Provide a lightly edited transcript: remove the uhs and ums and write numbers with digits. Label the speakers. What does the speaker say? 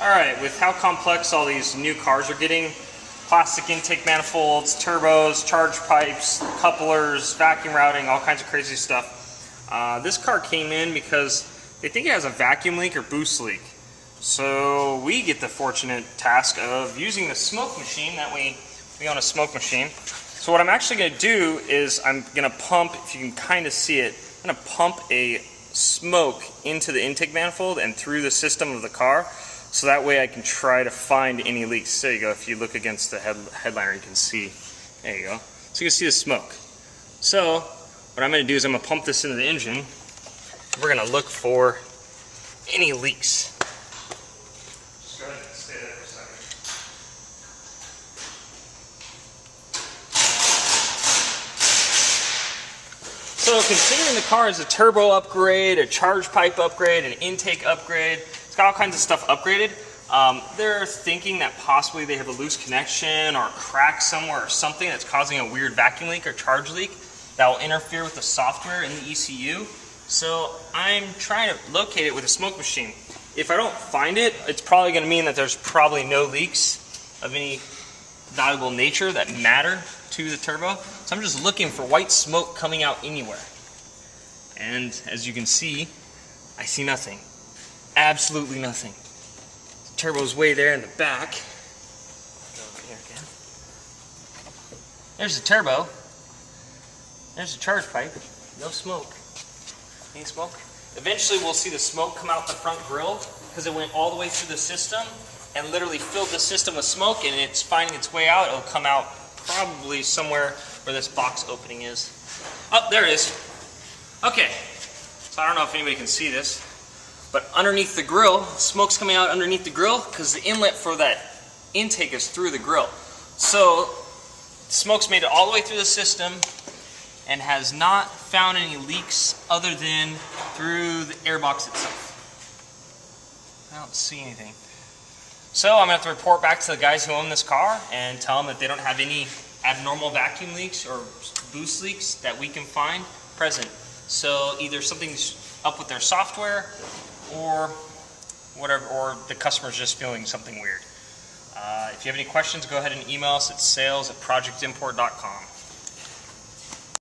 Speaker 1: Alright, with how complex all these new cars are getting, plastic intake manifolds, turbos, charge pipes, couplers, vacuum routing, all kinds of crazy stuff. This car came in because they think it has a vacuum leak or boost leak. So we get the fortunate task of using the smoke machine. That way we own a smoke machine. So what I'm actually going to do is I'm going to pump, if you can kind of see it, I'm going to pump a smoke into the intake manifold and through the system of the car. So that way I can try to find any leaks. There you go. If you look against the headliner, you can see. There you go. So you can see the smoke. So what I'm going to do is I'm going to pump this into the engine. We're going to look for any leaks. Just go ahead and stay there for a second. So considering the car is a turbo upgrade, a charge pipe upgrade, an intake upgrade, got all kinds of stuff upgraded. They're thinking that possibly they have a loose connection or a crack somewhere or something that's causing a weird vacuum leak or charge leak that will interfere with the software in the ECU. So I'm trying to locate it with a smoke machine. If I don't find it, it's probably going to mean that there's probably no leaks of any valuable nature that matter to the turbo. So I'm just looking for white smoke coming out anywhere. And as you can see, I see nothing. Absolutely nothing. The turbo's way there in the back. Go over here again. There's the turbo. There's the charge pipe. No smoke. Any smoke? Eventually we'll see the smoke come out the front grille because it went all the way through the system and literally filled the system with smoke, and it's finding its way out. It'll come out probably somewhere where this box opening is. Oh, there it is. Okay. So I don't know if anybody can see this. But underneath the grill, smoke's coming out underneath the grill because the inlet for that intake is through the grill. So smoke's made it all the way through the system and has not found any leaks other than through the airbox itself. I don't see anything. So I'm going to have to report back to the guys who own this car and tell them that they don't have any abnormal vacuum leaks or boost leaks that we can find present. So either something's up with their software or whatever, or the customer's just feeling something weird. If you have any questions, go ahead and email us at sales@projectimport.com.